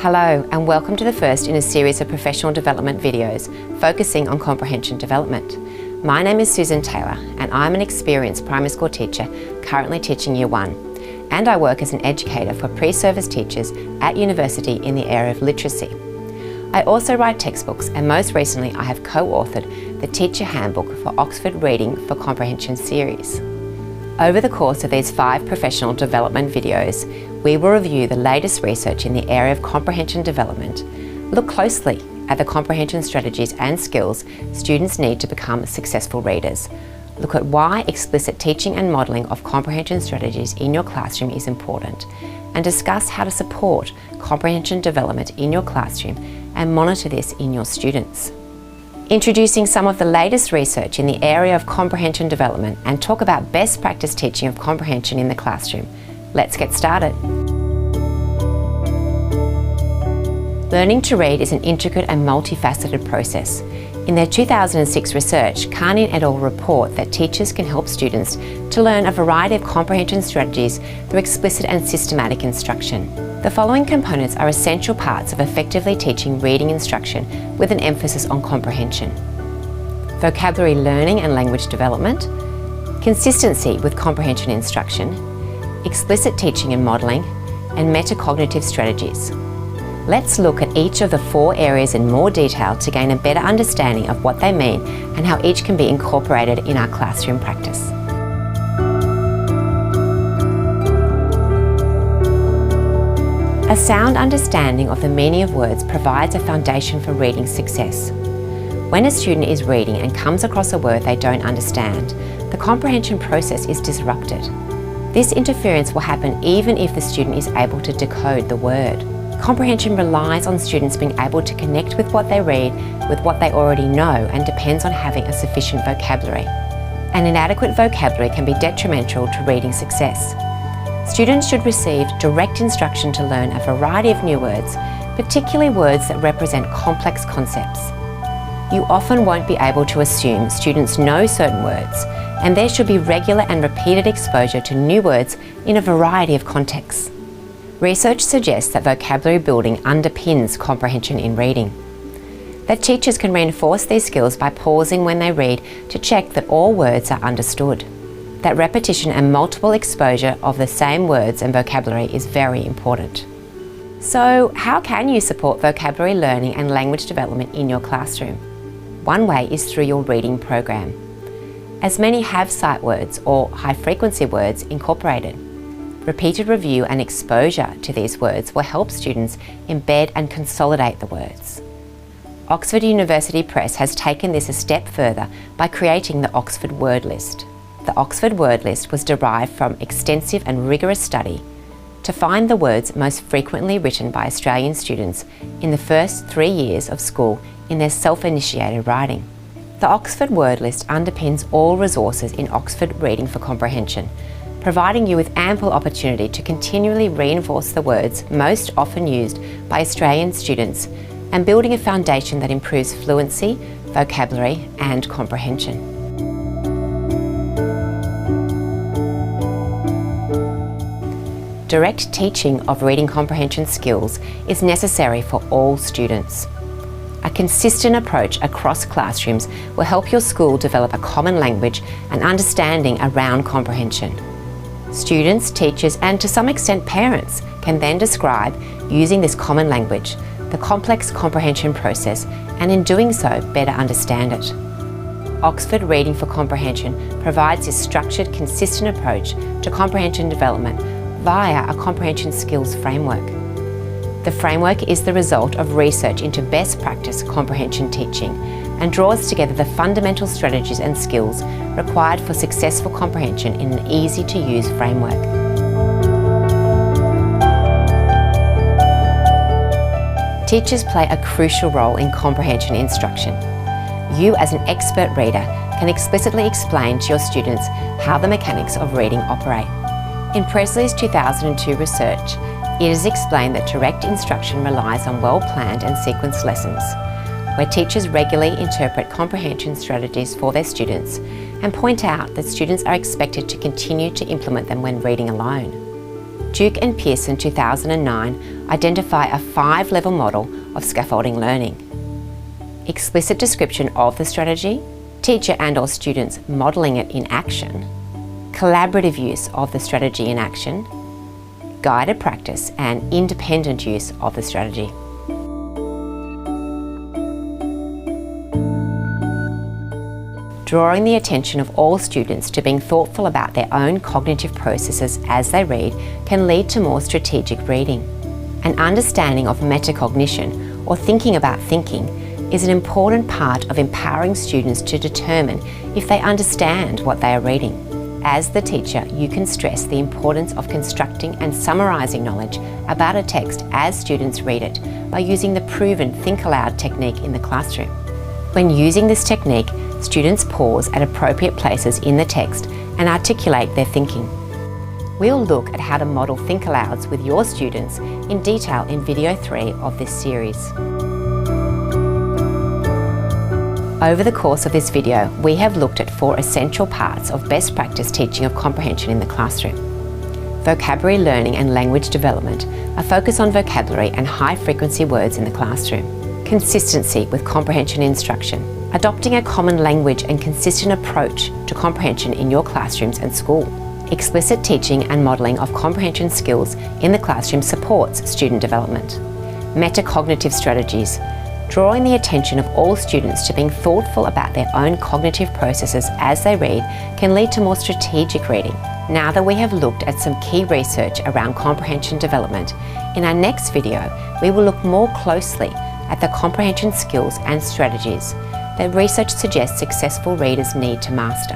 Hello and welcome to the first in a series of professional development videos focusing on comprehension development. My name is Susan Taylor and I'm an experienced primary school teacher currently teaching Year 1, and I work as an educator for pre-service teachers at university in the area of literacy. I also write textbooks, and most recently I have co-authored the Teacher Handbook for Oxford Reading for Comprehension series. Over the course of these 5 professional development videos, we will review the latest research in the area of comprehension development, look closely at the comprehension strategies and skills students need to become successful readers, look at why explicit teaching and modelling of comprehension strategies in your classroom is important, and discuss how to support comprehension development in your classroom and monitor this in your students. Introducing some of the latest research in the area of comprehension development and talk about best practice teaching of comprehension in the classroom. Let's get started. Learning to read is an intricate and multifaceted process. In their 2006 research, Carney et al. Report that teachers can help students to learn a variety of comprehension strategies through explicit and systematic instruction. The following components are essential parts of effectively teaching reading instruction with an emphasis on comprehension: vocabulary learning and language development, consistency with comprehension instruction, explicit teaching and modelling, and metacognitive strategies. Let's look at each of the 4 areas in more detail to gain a better understanding of what they mean and how each can be incorporated in our classroom practice. A sound understanding of the meaning of words provides a foundation for reading success. When a student is reading and comes across a word they don't understand, the comprehension process is disrupted. This interference will happen even if the student is able to decode the word. Comprehension relies on students being able to connect with what they read with what they already know, and depends on having a sufficient vocabulary. An inadequate vocabulary can be detrimental to reading success. Students should receive direct instruction to learn a variety of new words, particularly words that represent complex concepts. You often won't be able to assume students know certain words, and there should be regular and repeated exposure to new words in a variety of contexts. Research suggests that vocabulary building underpins comprehension in reading. That teachers can reinforce these skills by pausing when they read to check that all words are understood. That repetition and multiple exposure of the same words and vocabulary is very important. So, how can you support vocabulary learning and language development in your classroom? One way is through your reading program. As many have sight words or high-frequency words incorporated. Repeated review and exposure to these words will help students embed and consolidate the words. Oxford University Press has taken this a step further by creating the Oxford Word List. The Oxford Word List was derived from extensive and rigorous study to find the words most frequently written by Australian students in the first 3 years of school in their self-initiated writing. The Oxford Word List underpins all resources in Oxford Reading for Comprehension, providing you with ample opportunity to continually reinforce the words most often used by Australian students and building a foundation that improves fluency, vocabulary and comprehension. Direct teaching of reading comprehension skills is necessary for all students. A consistent approach across classrooms will help your school develop a common language and understanding around comprehension. Students, teachers and to some extent parents can then describe, using this common language, the complex comprehension process, and in doing so better understand it. Oxford Reading for Comprehension provides this structured, consistent approach to comprehension development via a comprehension skills framework. The framework is the result of research into best practice comprehension teaching and draws together the fundamental strategies and skills required for successful comprehension in an easy-to-use framework. Teachers play a crucial role in comprehension instruction. You, as an expert reader, can explicitly explain to your students how the mechanics of reading operate. In Presley's 2002 research, it is explained that direct instruction relies on well-planned and sequenced lessons, where teachers regularly interpret comprehension strategies for their students and point out that students are expected to continue to implement them when reading alone. Duke and Pearson 2009 identify a 5-level model of scaffolding learning. Explicit description of the strategy, teacher and/or students modelling it in action, collaborative use of the strategy in action, guided practice and independent use of the strategy. Drawing the attention of all students to being thoughtful about their own cognitive processes as they read can lead to more strategic reading. An understanding of metacognition, or thinking about thinking, is an important part of empowering students to determine if they understand what they are reading. As the teacher, you can stress the importance of constructing and summarising knowledge about a text as students read it by using the proven Think Aloud technique in the classroom. When using this technique, students pause at appropriate places in the text and articulate their thinking. We'll look at how to model Think Alouds with your students in detail in video 3 of this series. Over the course of this video, we have looked at 4 essential parts of best practice teaching of comprehension in the classroom. Vocabulary learning and language development, a focus on vocabulary and high-frequency words in the classroom. Consistency with comprehension instruction, adopting a common language and consistent approach to comprehension in your classrooms and school. Explicit teaching and modelling of comprehension skills in the classroom supports student development. Metacognitive strategies, drawing the attention of all students to being thoughtful about their own cognitive processes as they read can lead to more strategic reading. Now that we have looked at some key research around comprehension development, in our next video we will look more closely at the comprehension skills and strategies that research suggests successful readers need to master.